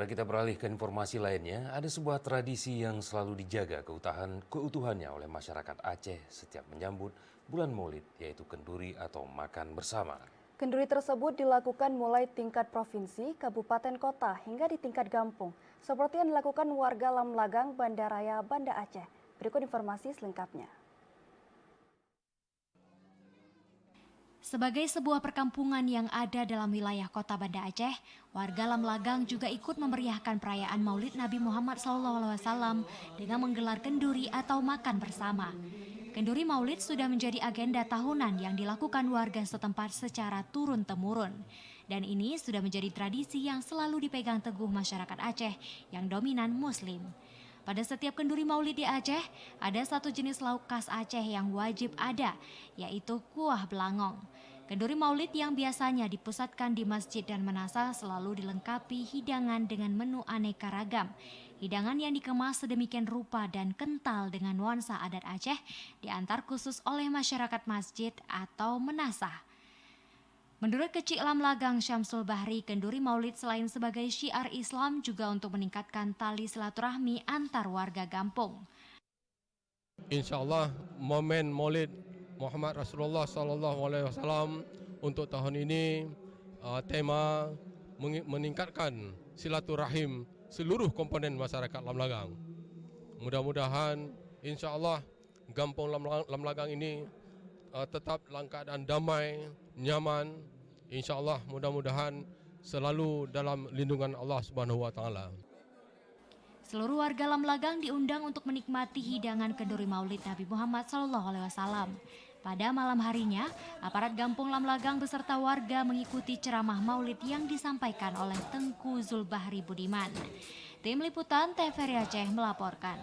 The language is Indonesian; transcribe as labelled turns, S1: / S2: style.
S1: kita beralih ke informasi lainnya. Ada sebuah tradisi yang selalu dijaga keutuhannya oleh masyarakat Aceh setiap menyambut bulan Maulid, yaitu kenduri atau makan bersama.
S2: Kenduri tersebut dilakukan mulai tingkat provinsi, kabupaten kota hingga di tingkat kampung, seperti yang dilakukan warga Lamlagang, Bandaraya, Banda Aceh. Berikut informasi selengkapnya.
S3: Sebagai sebuah perkampungan yang ada dalam wilayah kota Banda Aceh, warga Lamlagang juga ikut memeriahkan perayaan Maulid Nabi Muhammad SAW dengan menggelar kenduri atau makan bersama. Kenduri Maulid sudah menjadi agenda tahunan yang dilakukan warga setempat secara turun-temurun. Dan ini sudah menjadi tradisi yang selalu dipegang teguh masyarakat Aceh yang dominan Muslim. Pada setiap kenduri Maulid di Aceh, ada satu jenis lauk khas Aceh yang wajib ada, yaitu kuah belangong. Kenduri Maulid yang biasanya dipusatkan di masjid dan menasa selalu dilengkapi hidangan dengan menu aneka ragam. Hidangan yang dikemas sedemikian rupa dan kental dengan nuansa adat Aceh diantar khusus oleh masyarakat masjid atau menasah. Menurut Kecik Lamlagang Syamsul Bahri, kenduri Maulid selain sebagai syiar Islam juga untuk meningkatkan tali silaturahmi antar warga kampung.
S4: InsyaAllah momen Maulid Muhammad Rasulullah SAW untuk tahun ini tema meningkatkan silaturahim seluruh komponen masyarakat Lamlagang. Mudah-mudahan InsyaAllah kampung Lamlagang ini tetap dalam keadaan damai, nyaman. InsyaAllah mudah-mudahan selalu dalam lindungan Allah Subhanahu wa Ta'ala.
S3: Seluruh warga Lamlagang diundang untuk menikmati hidangan kenduri Maulid Nabi Muhammad SAW. Pada malam harinya, aparat Kampung Lamlagang beserta warga mengikuti ceramah Maulid yang disampaikan oleh Tengku Zulbahri Budiman. Tim Liputan TVRI Aceh melaporkan.